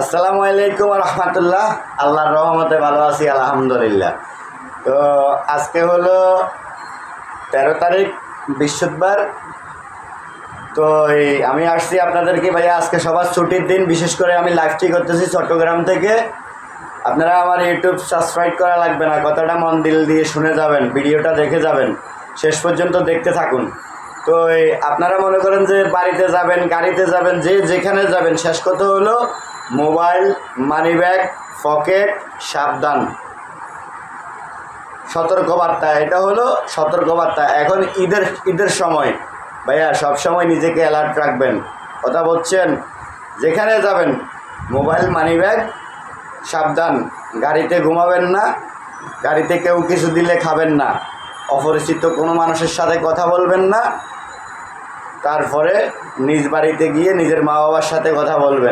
আসসালামু আলাইকুম রহমতুল্লাহ। আল্লাহর রহমতে ভালো আছি আলহামদুলিল্লাহ। তো আজকে হলো 13 তারিখ বৃহস্পতিবার। তো আমি আসছি আপনাদেরকে ভাইয়া আজকে সবার ছুটির দিন, বিশেষ করে আমি লাইভটি করতেছি চট্টগ্রাম থেকে। আপনারা আমার ইউটিউব সাবস্ক্রাইব করা লাগবে না, কথাটা মন দিল দিয়ে শুনে যাবেন, ভিডিওটা দেখে যাবেন, শেষ পর্যন্ত দেখতে থাকুন। তো আপনারা মনে করেন যে বাড়িতে যাবেন, গাড়িতে যাবেন, যে যেখানে যাবেন, শেষ কথা হলো মোবাইল, মানিব্যাগ, পকেট সাবধান। সতর্কবার্তা, এটা হলো সতর্কবার্তা। এখন ঈদের সময় ভাইয়া সব সময় নিজেকে অ্যালার্ট রাখবেন, কথা বলছেন। যেখানে যাবেন মোবাইল, মানিব্যাগ সাবধান। গাড়িতে ঘুমাবেন না, গাড়িতে কেউ কিছু দিলে খাবেন না, অপরিচিত কোনো মানুষের সাথে কথা বলবেন না। তারপরে নিজ বাড়িতে গিয়ে নিজের মা বাবার সাথে কথা বলবেন।